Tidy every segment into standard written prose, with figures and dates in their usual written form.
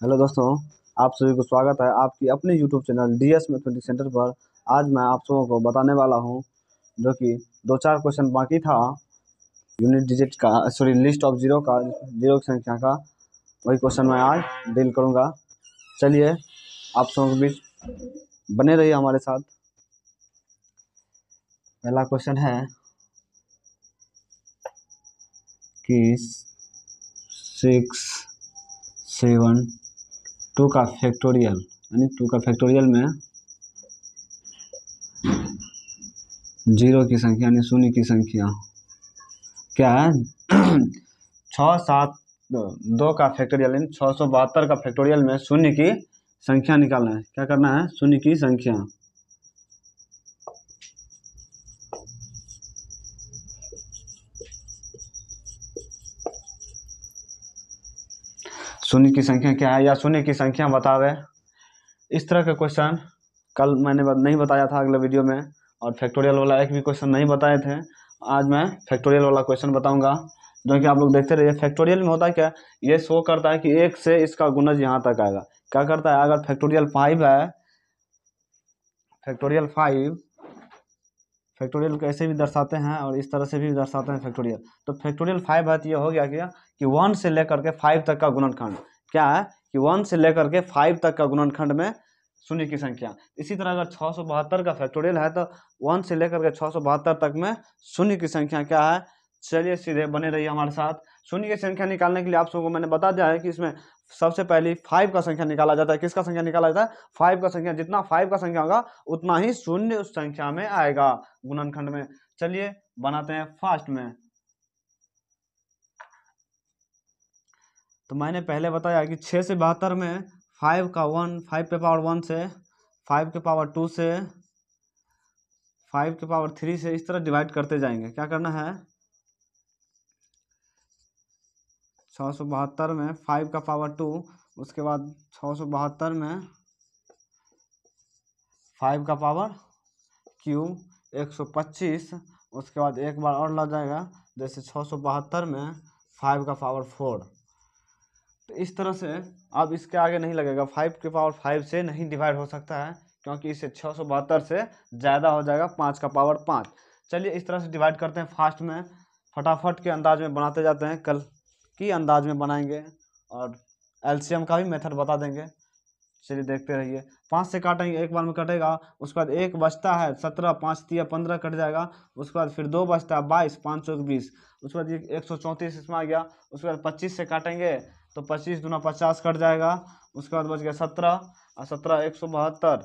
Hello दोस्तों, आप सभी को स्वागत है आपकी अपने YouTube channel DS mathematics centre पर। आज मैं आप सबों को बताने वाला हूं जो कि दो चार क्वेश्चन बाकी था यूनिट डिजिट का, सॉरी लिस्ट ऑफ जीरो का, जीरो की संख्या का। वही क्वेश्चन मैं आज डील करूंगा। चलिए आप सबों के बीच बने रहिए हमारे साथ। पहला क्वेश्चन है कि 6, 7, 2 का फैक्टोरियल, यानी 2 का फैक्टोरियल में जीरो की संख्या यानी शून्य की संख्या क्या है? 6, 7, 2 का फैक्टोरियल यानी 672 का फैक्टोरियल में शून्य की संख्या निकालना है। क्या करना है? शून्य की संख्या। शून्य की संख्या क्या है या शून्य की संख्या बतावे। इस तरह के क्वेश्चन कल मैंने नहीं बताया था अगले वीडियो में, और फैक्टोरियल वाला एक भी क्वेश्चन नहीं बताए थे। आज मैं फैक्टोरियल वाला क्वेश्चन बताऊंगा जो कि आप लोग देखते रहिए। फैक्टोरियल में होता क्या, ये शो करता है कि एक से इसका गुणज यहाँ तक आएगा। क्या करता है? अगर फैक्टोरियल 5 है, फैक्टोरियल 5, फैक्टोरियल को ऐसे भी दर्शाते हैं और इस तरह से भी दर्शाते हैं फैक्टोरियल। तो फैक्टोरियल 5 है तो ये हो गया क्या कि 1 से लेकर के 5 तक का गुणनखंड क्या है कि 1 से लेकर के 5 तक का गुणनखंड में शून्य की संख्या। इसी तरह अगर 672 का फैक्टोरियल है तो 1 से लेकर के 672 तक में शून्य की संख्या क्या है। चलिए सीधे बने रहिए हमारे साथ। शून्य की संख्या निकालने के लिए आप सबको मैंने बता दिया है कि इसमें सबसे पहले 5 का संख्या निकाला जाता है। किसका संख्या निकाला जाता है? 5 का संख्या। जितना 5 का संख्या होगा उतना ही शून्य उस संख्या में आएगा गुणनखंड में। चलिए बनाते हैं फास्ट में। तो मैंने पहले बताया कि 6 से 72 में 5 का 1, 5 के पावर 1 से, 5 के पावर 2 से, 5 के पावर 3 से इस तरह डिवाइड करते जाएंगे। क्या करना है? 672 में 5 का पावर 2, उसके बाद 672 में 5 का पावर क्यूब 125, उसके बाद एक बार और लग जाएगा जैसे 672 में 5 का पावर 4। तो इस तरह से अब इसके आगे नहीं लगेगा। 5 के पावर 5 से नहीं डिवाइड हो सकता है क्योंकि इससे 672 से ज़्यादा हो जाएगा 5 का पावर 5। चलिए इस तरह से डिवाइड करते हैं फास्ट में। फटाफट के अंदाज में बनाते जाते हैं, कल की अंदाज में बनाएंगे और एलसीएम का भी मेथड बता देंगे। चलिए देखते रहिए। 5 से काटेंगे, एक बार में कटेगा। उसके बाद एक बचता है 17, 5 तिया 15 कट जाएगा। उसके बाद फिर 2 बचता है 22, 5 चौक 20। उसके बाद 134 इसमें आ गया। उसके बाद 25 से काटेंगे तो 25 दूना 50 कट जाएगा। उसके बाद बच गया 17 और 17 172,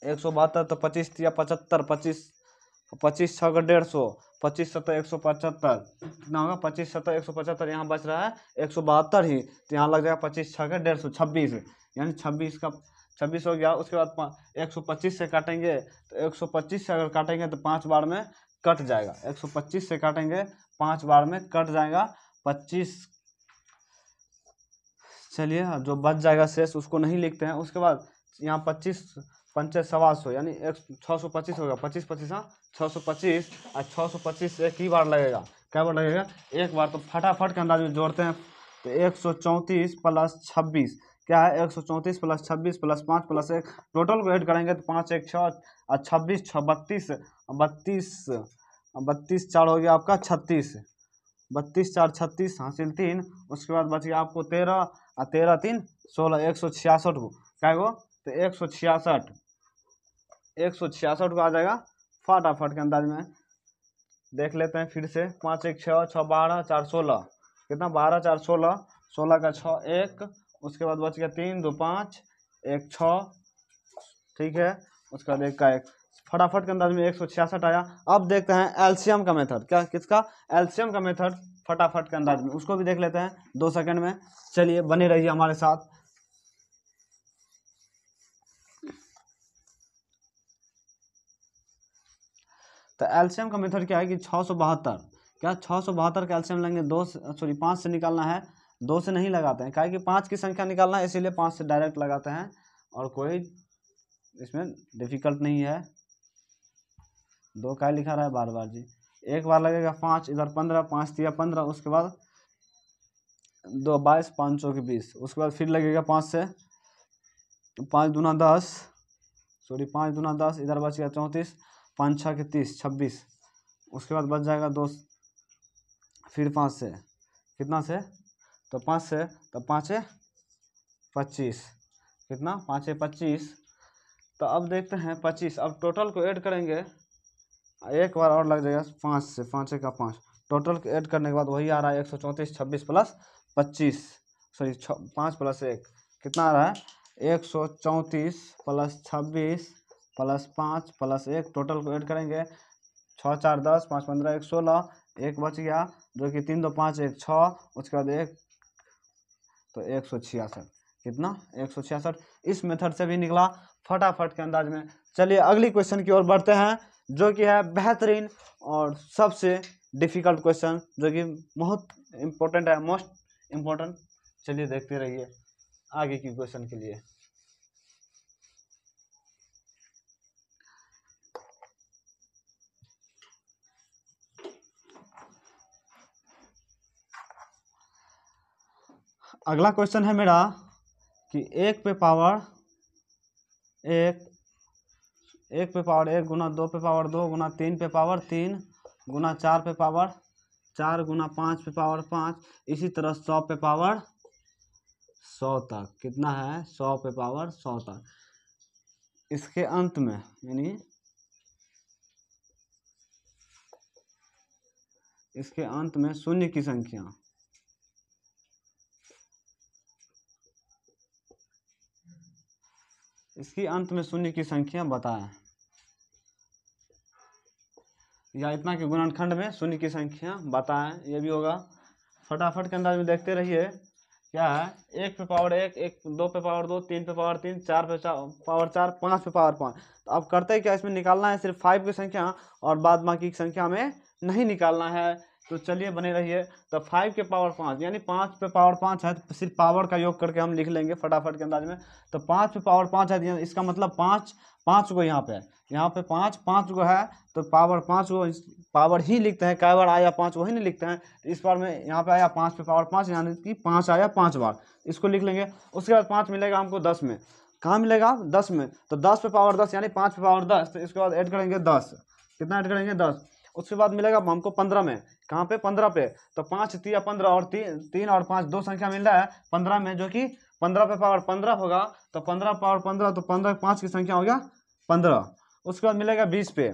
172 तो 25 तिया 75, 25, 25 छः 150, 25 7 175 कितना होगा? 25 7 175। यहाँ बच रहा है 172 ही, तो यहाँ लग जाएगा 25 छः 150, 26, यानी 26 का 26 हो गया। उसके बाद 125 से काटेंगे तो 125 से अगर काटेंगे तो 5 बार में कट जाएगा। 125 से काटेंगे 5 बार में कट जाएगा 25। चलिए अब जो बच जाएगा शेष उसको नहीं लिखते हैं। उसके बाद यहाँ 25 पंचे 125 यानी 625 होगा। 25 25 हाँ 625 और 625 एक ही बार लगेगा। क्या बार लगेगा? एक बार। तो फटाफट के अंदाज में जोड़ते हैं। तो 134 प्लस 26 क्या है? 134 प्लस 26 प्लस 5 प्लस 1, टोटल को ऐड करेंगे तो 5 1 6 और 26 6 32, 32 32 4 हो गया आपका 36, 32 4 36 हासिल 3। उसके बाद बच गया आपको 13 और 13 3 16, 166 को क्या गो? तो 166, 166 को आ जाएगा। फटाफट के अंदाज में देख लेते हैं फिर से। 5 1 6 6 12 4 16 कितना? 12 4 16, 16 का 6 1, उसके बाद बच गया 3 2 5 1 6, ठीक है। उसके बाद 1 का 1, फटाफट के अंदाज में 166 आया। अब देखते हैं एलसीएम का मेथड। क्या? किसका? एलसीएम का मेथड। फटाफट के अंदाज में उसको भी देख लेते हैं 2 सेकंड में। चलिए बने रहिए हमारे साथ। तो एलसीएम का मेथड क्या है कि 672, क्या 672 का एलसीएम लेंगे 2 सॉरी 5 से निकालना है। 2 से नहीं लगाते हैं, क्या है कि 5 की संख्या निकालना है, इसीलिए 5 से डायरेक्ट लगाते हैं और कोई इसमें डिफिकल्ट नहीं है। 2 का लिखा रहा है बार बार जी। एक बार लगेगा 5, इधर 15, 5 तिया 15, उसके बाद दो 22, 5 चौके 20। उसके बाद फिर लगेगा 5 से, 5 दूना 10, सॉरी 5 दूना 10, इधर बच गया 34, 5 6 के 30, 26। उसके बाद बच जाएगा 2, फिर 5 से, कितना से, तो 5 से, तो 5 25, कितना, 5 25। तो अब देखते हैं 25, अब टोटल को ऐड करेंगे, एक बार और लग जाएगा 5 से, 5 का 5, टोटल को ऐड करने के बाद वही आ रहा है 134, 26 प्लस 25, सॉरी 5 प्लस 1, कितना आ रहा है 134 प्लस 26 प्लस 5 प्लस 1, टोटल को ऐड करेंगे 6 4 10, 5 15 1 16, एक बच गया जो कि 3 2 5 1 6, उसके बाद 1, तो 166, कितना 166। इस मेथड से भी निकला फटाफट के अंदाज में। चलिए अगली क्वेश्चन की ओर बढ़ते हैं, जो कि है बेहतरीन और सबसे डिफिकल्ट क्वेश्चन, जो कि बहुत इम्पोर्टेंट है, मोस्ट इम्पोर्टेंट। चलिए देखते रहिए आगे की क्वेश्चन के लिए। अगला क्वेश्चन है मेरा कि 1 पे पावर 1, 1 पे पावर 1 गुना 2 पे पावर 2 गुना 3 पे पावर 3 गुना 4 पे पावर 4 गुना 5 पे पावर 5, इसी तरह 100 पे पावर 100 तक, कितना है 100 पे पावर 100 तक। इसके अंत में यानी इसके अंत में शून्य की संख्या, इसके अंत में शून्य की संख्या बताएं, या इतना कि गुणनखंड में शून्य की संख्या बताएं, ये भी होगा। फटाफट के अंदाज में देखते रहिए। क्या है 1 पे पावर 1, 2 पे पावर 2, 3 पे पावर 3, 4 पे पावर 4, 5 पे पावर 5। तो अब करते हैं क्या, इसमें निकालना है सिर्फ 5 की संख्या और बाद बाकी की संख्या में नहीं निकालना है। तो चलिए बने रहिए। तो 5 के पावर 5 यानी 5 पे पावर 5 है, तो सिर्फ पावर का योग करके हम लिख लेंगे फटाफट के अंदाज में। तो 5 पे पावर 5 है, इसका मतलब 5 को यहाँ पे 5 को है, तो पावर 5 को पावर ही लिखते हैं, कई बार आया 5 वही नहीं लिखते हैं। तो इस बार में यहाँ पे आया 5 पे पावर 5, यानी कि 5 आया 5 बार, इसको लिख लेंगे। उसके बाद 5 मिलेगा हमको 10 में, कहाँ मिलेगा 10 में, तो 10 पे पावर 10 यानी 5 पे पावर 10, तो इसके बाद ऐड करेंगे 10, कितना ऐड करेंगे 10। उसके बाद मिलेगा हमको 15 में, कहाँ पे 15 पे, तो 5 3 15 और 3 और 5 दो संख्या मिल रहा है 15 में, जो कि 15 पे पावर 15 होगा। तो 15 पावर 15, तो 15 5 की संख्या हो गया 15। उसके बाद मिलेगा 20 पे,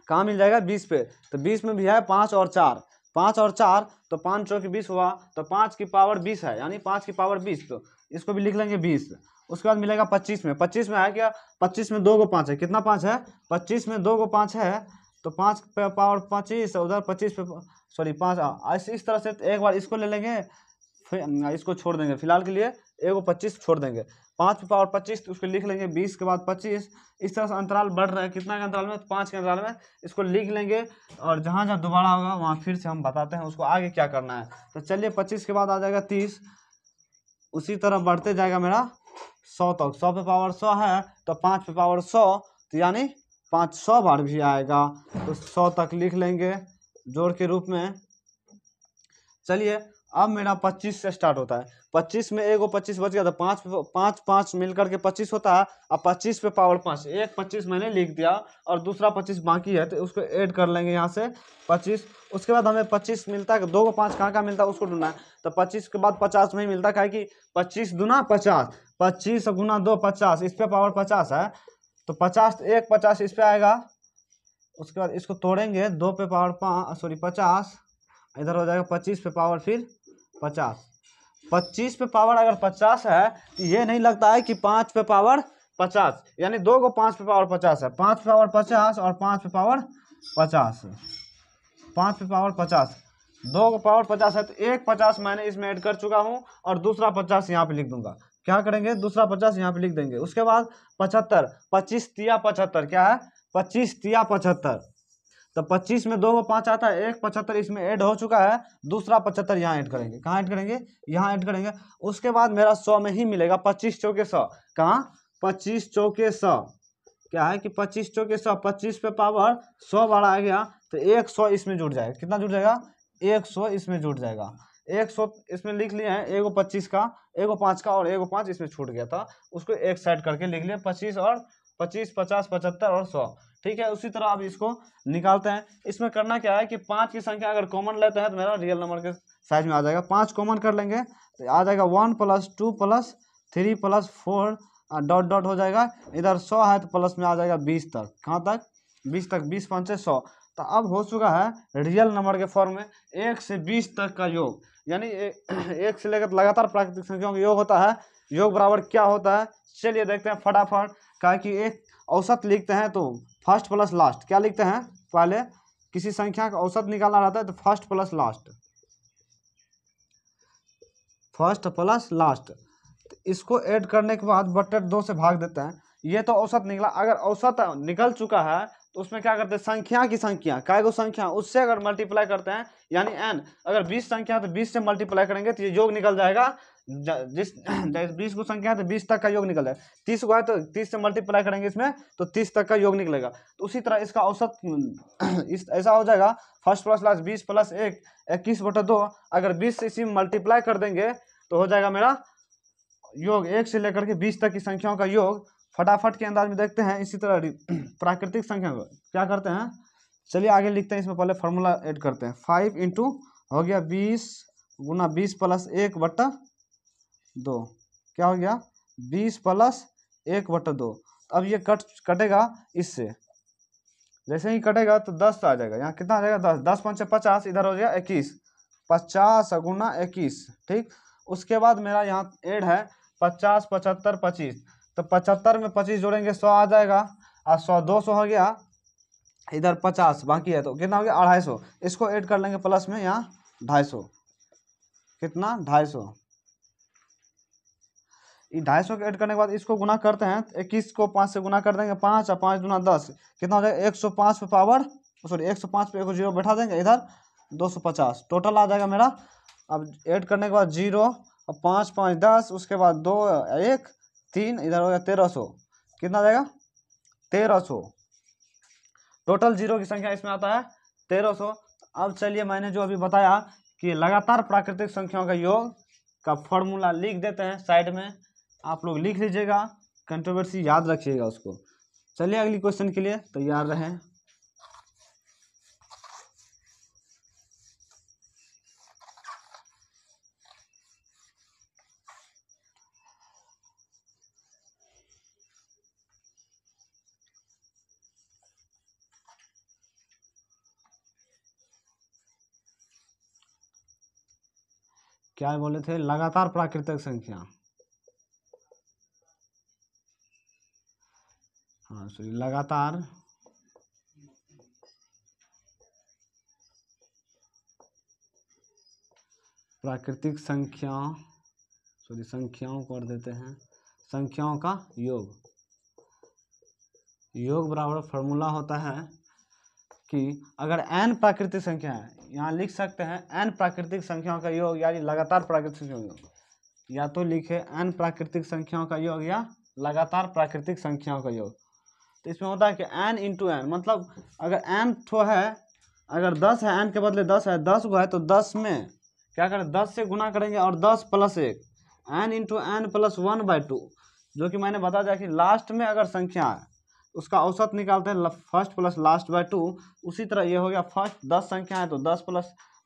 कहाँ मिल जाएगा 20 पे, तो 20 में भी है 5 और 4, 5 और 4, तो 5 चौके 20 हुआ, तो 5 की पावर 20 है, यानी 5 की पावर 20, तो इसको भी लिख लेंगे 20। उसके बाद मिलेगा 25 में, 25 में है क्या, 25 में 2 को 5 है, कितना 5 है, 25 में 2 को 5 है, तो 5 पे पावर 25, उधर 25 पे सॉरी 5, इस तरह से एक बार इसको ले लेंगे, फिर इसको छोड़ देंगे फिलहाल के लिए, एगो 25 छोड़ देंगे, 5 पे पावर 25, तो उसको लिख लेंगे 20 के बाद 25। इस तरह से अंतराल बढ़ रहा है, कितना के अंतराल में, 5 के अंतराल में, इसको लिख लेंगे। और जहाँ जहाँ दोबारा होगा वहाँ फिर से हम बताते हैं उसको आगे क्या करना है। तो चलिए 25 के बाद आ जाएगा 30, उसी तरह बढ़ते जाएगा मेरा 100 तक। 100 पे पावर 100 है, तो 5 पे पावर 100, तो यानी 500 बार भी आएगा, तो 100 तक लिख लेंगे जोड़ के रूप में। चलिए अब मेरा 25 से स्टार्ट होता है, 25 में एगो 25 बच गया, तो 5 5 मिलकर के 25 होता है। अब 25 पे पावर 5, एक 25 मैंने लिख दिया और दूसरा 25 बाकी है, तो उसको ऐड कर लेंगे यहाँ से 25। उसके बाद हमें 25 मिलता है, 2 को 5 कहाँ मिलता है उसको ढूंढना है। तो 25 के बाद 50 में ही मिलता है, कि 25 दूना 50, 25 गुना 2 50, इस पे पावर 50 है, तो 50 एक 50 इस पे आएगा। उसके बाद इसको तोड़ेंगे, 2 पे पावर 5 सॉरी 50, इधर हो जाएगा 25 पे पावर फिर 50। 25 पे पावर अगर 50 है, तो ये नहीं लगता है कि 5 पे पावर 50, यानी 2 को 5 पे पावर 50 है, 5 पे पावर 50 और 5 पे पावर 50, 5 पे पावर 50, 2 को पावर 50 है, तो एक 50 मैंने इसमें ऐड कर चुका हूँ और दूसरा 50 यहाँ पे लिख दूंगा। क्या करेंगे, दूसरा 50 यहाँ पे लिख देंगे। उसके बाद 75, 25 तिया 75, क्या है 25 तिया 75, तो 25 में 2 को 5 आता है, एक 75 इसमें ऐड हो चुका है, दूसरा 75 यहाँ ऐड करेंगे, कहाँ ऐड करेंगे, यहाँ ऐड करेंगे। उसके बाद मेरा 100 में ही मिलेगा, 25 चौके 100, कहाँ 25 चौके 100, क्या है कि 25 चौके 100, 25 पे पावर 100 बार आ गया, तो 100 इसमें जुड़ जाएगा, कितना जुड़ जाएगा 100 इसमें जुड़ जाएगा। 100 इसमें लिख लिए हैं, एगो 25 का, एगो 5 का और एगो 5 इसमें छूट गया था, उसको एक साइड करके लिख लिए 25 और 25, 50, 75 और 100। ठीक है, उसी तरह अब इसको निकालते हैं। इसमें करना क्या है कि 5 की संख्या अगर कॉमन लेते हैं तो मेरा रियल नंबर के साइज में आ जाएगा। 5 कॉमन कर लेंगे तो आ जाएगा 1 + 2 + 3 + 4 डॉट डॉट हो जाएगा। इधर 100 है तो प्लस में आ जाएगा 20 तक। कहाँ तक? 20 तक। 20 5 100। तो अब हो चुका है रियल नंबर के फॉर्म में 1 से 20 तक का योग, यानी 1 से लेकर लगातार प्राकृतिक संख्याओं का योग होता है। योग बराबर क्या होता है, चलिए देखते हैं फटाफट। कहा कि एक औसत लिखते हैं तो फर्स्ट प्लस लास्ट क्या लिखते हैं, पहले किसी संख्या का औसत निकालना रहता है तो first plus last, first plus last. इसको ऐड करने के बाद बटे 2 से भाग देते हैं। ये तो औसत निकला। अगर औसत निकल चुका है तो उसमें क्या करते हैं, संख्या की संख्या, काय को संख्या, उससे अगर मल्टीप्लाई करते हैं, यानी n अगर 20 संख्या तो 20 से मल्टीप्लाई करेंगे तो ये योग निकल जाएगा। जिस 20 को संख्या है तो 20 तक का योग निकल जाएगा। 30 को है तो 30 से मल्टीप्लाई करेंगे इसमें तो 30 तक का योग निकलेगा। तो उसी तरह इसका औसत ऐसा हो जाएगा, फर्स्ट प्लस लास्ट 20 + 1 21/2। अगर 20 से इसी में मल्टीप्लाई कर देंगे तो हो जाएगा मेरा योग 1 से लेकर के 20 तक की संख्याओं का योग। फटाफट के अंदाज में देखते हैं। इसी तरह प्राकृतिक संख्या को क्या करते हैं, चलिए आगे लिखते हैं। इसमें पहले फार्मूला ऐड करते हैं। 5 इंटू हो गया 20 गुना 20 + 1/2, क्या हो गया 20 + 1/2। अब ये कटेगा इससे, जैसे ही कटेगा तो 10 आ जाएगा। यहाँ कितना आ जाएगा 10, 10 × 5 = 50, इधर हो गया 21, 50 गुना 21। ठीक, उसके बाद मेरा यहाँ ऐड है 50, 75, 25। तो 75 में 25 जोड़ेंगे 100 आ जाएगा, और 100 200 हो गया, इधर 50 बाकी है तो कितना हो गया 250। इसको ऐड कर लेंगे प्लस में यहाँ 250, कितना 250। 250 को ऐड करने के बाद इसको गुना करते हैं। 21 को 5 से गुना कर देंगे, 5 और 5 दूना 10, कितना हो जाएगा 105 पे पावर, सॉरी 105 पे 0 बैठा देंगे, इधर 250 टोटल आ जाएगा मेरा। अब ऐड करने के बाद 0 और 5 5 10, उसके बाद 2 1 3, इधर हो गया 1300, कितना आ जाएगा 1300। टोटल जीरो की संख्या इसमें आता है 1300। अब चलिए मैंने जो अभी बताया कि लगातार प्राकृतिक संख्याओं का योग का फॉर्मूला लिख देते हैं साइड में, आप लोग लिख लीजिएगा, कंट्रोवर्सी याद रखिएगा उसको। चलिए अगली क्वेश्चन के लिए तैयार रहें। क्या बोले थे, लगातार प्राकृतिक संख्या, हाँ सॉरी लगातार प्राकृतिक संख्या, सॉरी संख्याओं को कर देते हैं, संख्याओं का योग। योग बराबर फॉर्मूला होता है कि अगर n प्राकृतिक संख्या है, यहाँ लिख सकते हैं n प्राकृतिक संख्याओं का योग, यानी लगातार प्राकृतिक संख्याओं का योग, या तो लिखे n प्राकृतिक संख्याओं का योग या लगातार प्राकृतिक संख्याओं का योग। तो इसमें होता है कि n इंटू n, मतलब अगर n ठो है, अगर 10 है, n के बदले 10 है, 10 को है तो 10 में क्या करें 10 से गुना करेंगे और 10 + 1, n इंटू n + 1/2, जो कि मैंने बता दिया कि लास्ट में अगर संख्या है उसका औसत निकालते हैं फर्स्ट प्लस लास्ट बाय 2। उसी तरह ये हो गया फर्स्ट 10 संख्या है तो 10 +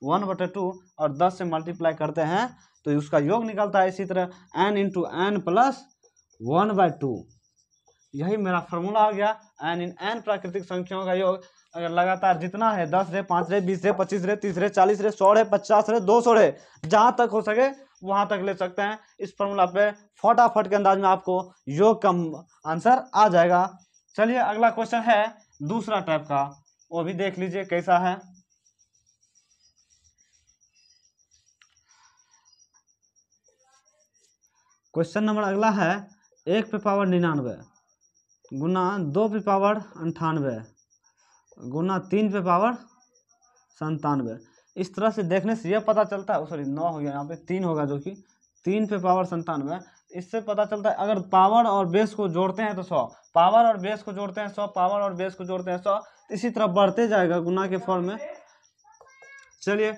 1/2 और 10 से मल्टीप्लाई करते हैं तो उसका योग निकलता है। इसी तरह n इंटू n + 1/2, यही मेरा फॉर्मूला हो गया। n प्राकृतिक संख्याओं का योग अगर लगातार जितना है 10 रहे, 5 रहे, 20 रहे, 25 रहे, 30 रहे, 40 रहे, 100 रहे, 50 रहे, 200 रहे, जहां तक हो सके वहां तक ले सकते हैं। इस फॉर्मूला पे फटाफट के अंदाज में आपको योग का आंसर आ जाएगा। चलिए अगला क्वेश्चन है दूसरा टाइप का, वो भी देख लीजिए कैसा है। क्वेश्चन नंबर अगला है 1 पे पावर 99 गुना 2 पे पावर 98 गुना 3 पे पावर 97। इस तरह से देखने से यह पता चलता है, सॉरी 9 हो गया, यहाँ पे 3 होगा, जो कि 3 पे पावर 97। इससे पता चलता है अगर पावर और बेस को जोड़ते हैं तो 100, पावर और बेस को जोड़ते हैं 100, पावर और बेस को जोड़ते हैं 100, इसी तरह बढ़ते जाएगा गुना के फॉर्म में। चलिए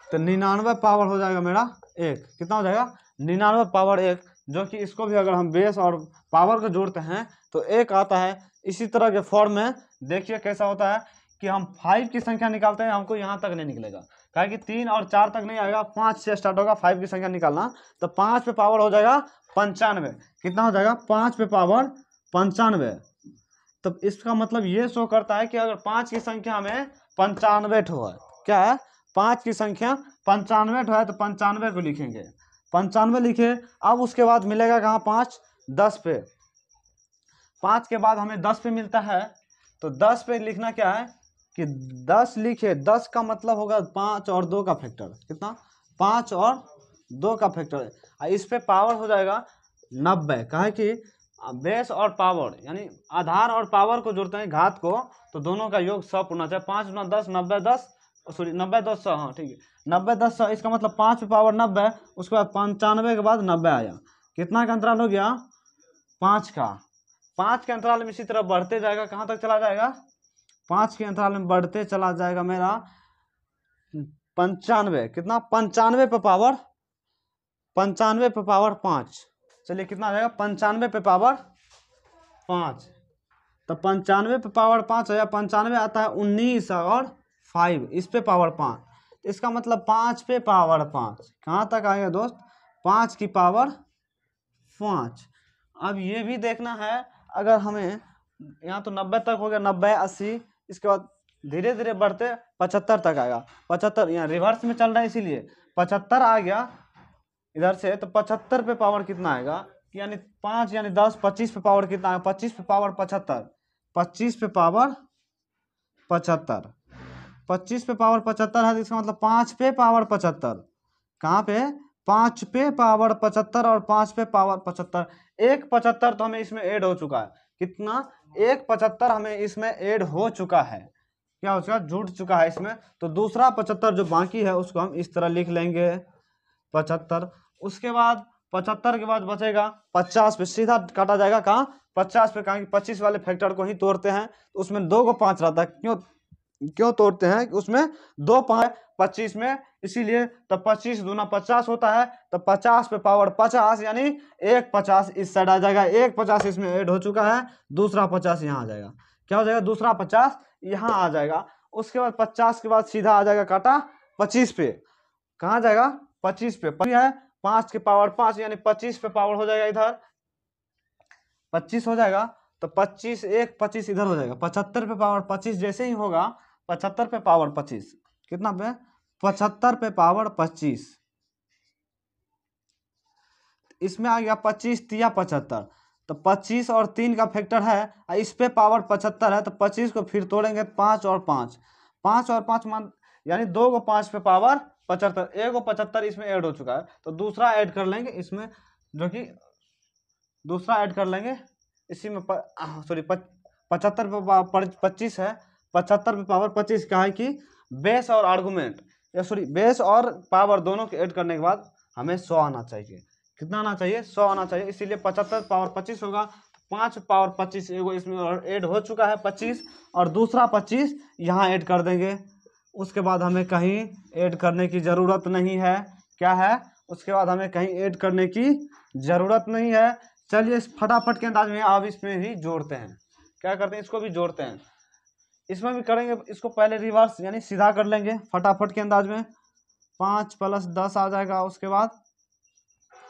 तो 99 पावर हो जाएगा मेरा 1। कितना हो जाएगा? 99 पावर 1, जो कि इसको भी अगर हम बेस और पावर को जोड़ते हैं तो 1 आता है। इसी तरह के फॉर्म में देखिए कैसा होता है कि हम 5 की संख्या निकालते हैं, हमको यहाँ तक नहीं निकलेगा, कहा कि 3 और 4 तक नहीं आएगा, 5 से स्टार्ट होगा 5 की संख्या निकालना। तो 5 पे पावर हो जाएगा 95। कितना हो जाएगा? 5 पे पावर 95। तो इसका मतलब ये शो करता है कि अगर 5 की संख्या में 95 हो है, क्या है? 5 की संख्या 95 है तो 95 को लिखेंगे, 95 लिखे। अब उसके बाद मिलेगा कहाँ? 5 10 पे। 5 के बाद हमें 10 पे मिलता है, तो 10 पे लिखना क्या है कि 10 लिखे। 10 का मतलब होगा 5 और 2 का फैक्टर। कितना? 5 और 2 का फैक्टर। इस पे पावर हो जाएगा 90। कहा कि बेस और पावर यानी आधार और पावर को जोड़ते हैं, घात को, तो दोनों का योग 100 होना चाहिए। 5 गुना 10 90 10, सॉरी 90 10 100, हाँ ठीक है, 90 10 100। इसका मतलब 5 पे पावर 90, उसके बाद 95 के बाद 90 आया। कितना का अंतराल हो गया? 5 का। 5 के अंतराल में इसी तरह बढ़ते जाएगा, कहाँ तक चला जाएगा? 5 के अंतराल में बढ़ते चला जाएगा मेरा 95। कितना? 95 पे पावर 5। चलिए कितना आ जाएगा? 95 पे पावर 5। तो 95 पे पावर 5 है, 95 आता है 19 और 5, इस पे पावर 5। इसका मतलब 5 पे पावर 5 कहाँ तक आएगा दोस्त? 5 की पावर 5। अब ये भी देखना है, अगर हमें यहाँ तो 90 तक हो गया, 90 80, इसके बाद धीरे धीरे बढ़ते 75 तक आएगा। 75 यहाँ रिवर्स में चल रहा है, इसीलिए 75 आ गया इधर से। तो 75 पे पावर कितना आएगा? यानी 5 यानी 10, 25 पे पावर कितना आएगा? 25 पे पावर 75। 25 पे पावर 75, 25 पे पावर 75 है, तो इसका मतलब 5 पे पावर 75। कहाँ पे? 5 पे पावर 75 और 5 पे पावर 75। एक 75 तो हमें इसमें ऐड हो चुका है। कितना? एक 75 हमें इसमें ऐड हो चुका है। क्या हो चुका? जुड़ चुका है इसमें। तो दूसरा 75 जो बाकी है उसको हम इस तरह लिख लेंगे 75। उसके बाद 75 के बाद बचेगा 50 पे, सीधा काटा जाएगा कहाँ? 50 पे। कहाँ कि 25 वाले फैक्टर को ही तोड़ते हैं, तो उसमें 2 को 5 रहता है। क्यों तोड़ते हैं? उसमें 2 5 25 में, इसीलिए। तो 25 दूना 50 होता है, तो 50 पे पावर 50 यानी 1 50 इस साइड आ जाएगा। 1 50 इसमें ऐड हो चुका है, दूसरा 50 यहाँ आ जाएगा। क्या हो जाएगा? दूसरा 50 यहाँ आ जाएगा। उसके बाद 50 के बाद सीधा आ जाएगा काटा 25 पे। कहाँ जाएगा? 25 पे है। 5 के पावर 5 यानी 25 पे पावर हो जाएगा, इधर 25 हो जाएगा। तो 25 1 25 इधर हो जाएगा। 75 पे पावर 25 जैसे ही होगा, 75 पे पावर 25 कितना पे? 75 पे पावर 25। इसमें आ गया 25 तिया 75। तो 25 और 3 का फैक्टर है, इस पे पावर 75 है, तो 25 को फिर तोड़ेंगे 5 और 5, 5 और 5 मान यानी 2 को 5 पे पावर 75, 1 को 75 इसमें ऐड हो चुका है। तो दूसरा ऐड कर लेंगे इसमें, जो कि दूसरा ऐड कर लेंगे इसी में। सॉरी 75 पे 25 है, 75 पे पावर 25 का है कि बेस और आर्गूमेंट, या सॉरी बेस और पावर दोनों के ऐड करने के बाद हमें 100 आना चाहिए। कितना आना चाहिए? 100 आना चाहिए। इसीलिए 75 पावर 25 होगा। 5 पावर 25 एगो इसमें ऐड हो चुका है 25, और दूसरा 25 यहाँ ऐड कर देंगे। उसके बाद हमें कहीं ऐड करने की ज़रूरत नहीं है। क्या है? उसके बाद हमें कहीं ऐड करने की ज़रूरत नहीं है। चलिए इस फटाफट के अंदाज में आप इसमें भी जोड़ते हैं। क्या करते हैं? इसको भी जोड़ते हैं। इसमें भी करेंगे, इसको पहले रिवर्स यानी सीधा कर लेंगे फटाफट के अंदाज में। 5 + 10 आ जाएगा, उसके बाद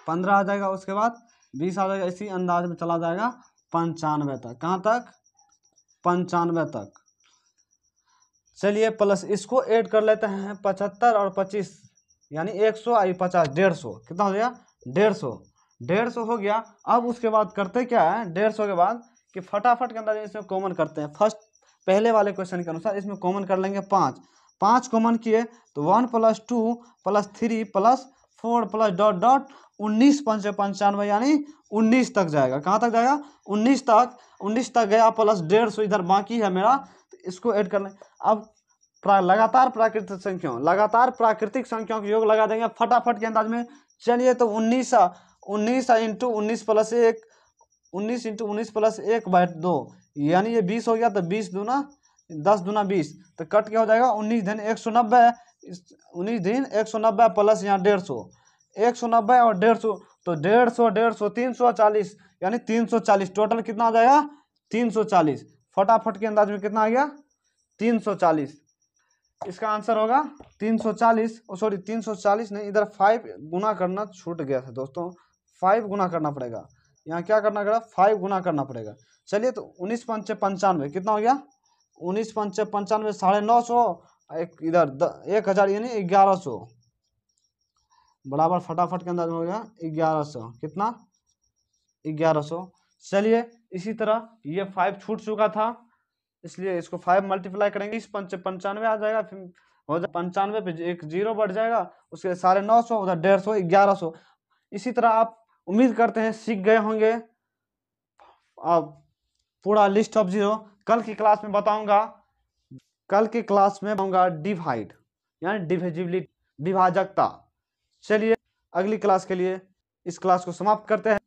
15 आ जाएगा, उसके बाद 20 आ जाएगा। इसी अंदाज में चला जाएगा 95 तक। कहाँ तक? 95 तक। चलिए प्लस इसको ऐड कर लेते हैं 75 और 25 यानी 100 आई 50 150। कितना हो गया? 150। 150 हो गया। अब उसके बाद करते क्या है 150 के बाद कि फटाफट के अंदर इसमें कॉमन करते हैं। फर्स्ट पहले वाले क्वेश्चन के अनुसार इसमें कॉमन कर लेंगे 5। 5 कॉमन किए तो 1 + 2 + 3 + 4 + डॉट डॉट 19 पंचे 95 यानी 19 तक जाएगा। कहाँ तक जाएगा? 19 तक। 19 तक गया, प्लस 150 इधर बाकी है मेरा, तो इसको ऐड कर लें। अब लगातार प्राकृतिक संख्याओं के योग लगा देंगे फटाफट के अंदाज में। चलिए तो 19 इंटू 19 + 1, 19 इंटू 19 + 1/2 यानी ये 20 हो गया। तो 20 दूना 10 दूना 20, तो कट क्या हो जाएगा? 19 धन 190। 19 दिन 190 प्लस यहाँ 150, 190 और 150, तो 150 340, यानी 340 टोटल कितना आ जाएगा 340। फटाफट के अंदाज में कितना आ गया 340। इसका आंसर होगा 340। सॉरी 340 नहीं, इधर 5 गुना करना छूट गया था दोस्तों, 5 गुना करना पड़ेगा। यहाँ क्या करना पड़ेगा 5 गुना करना पड़ेगा। चलिए तो 19 पंचे 95 कितना हो गया 19 पंचे 95 950, एक इधर 1000 यानी 1100 बराबर फटाफट के अंदाज में हो गया 1100। कितना 1100। चलिए इसी तरह ये 5 छूट चुका था, इसलिए इसको 5 मल्टीप्लाई करेंगे, इस 95 आ जाएगा, फिर हो जाए 95 पे एक 0 बढ़ जाएगा, उसके 950 उधर 150 1100। इसी तरह आप उम्मीद करते हैं सीख गए होंगे अब पूरा लिस्ट ऑफ जीरो। कल की क्लास में बताऊंगा डिवाइड यानी डिविजिबिलिटी, विभाजकता। चलिए अगली क्लास के लिए इस क्लास को समाप्त करते हैं।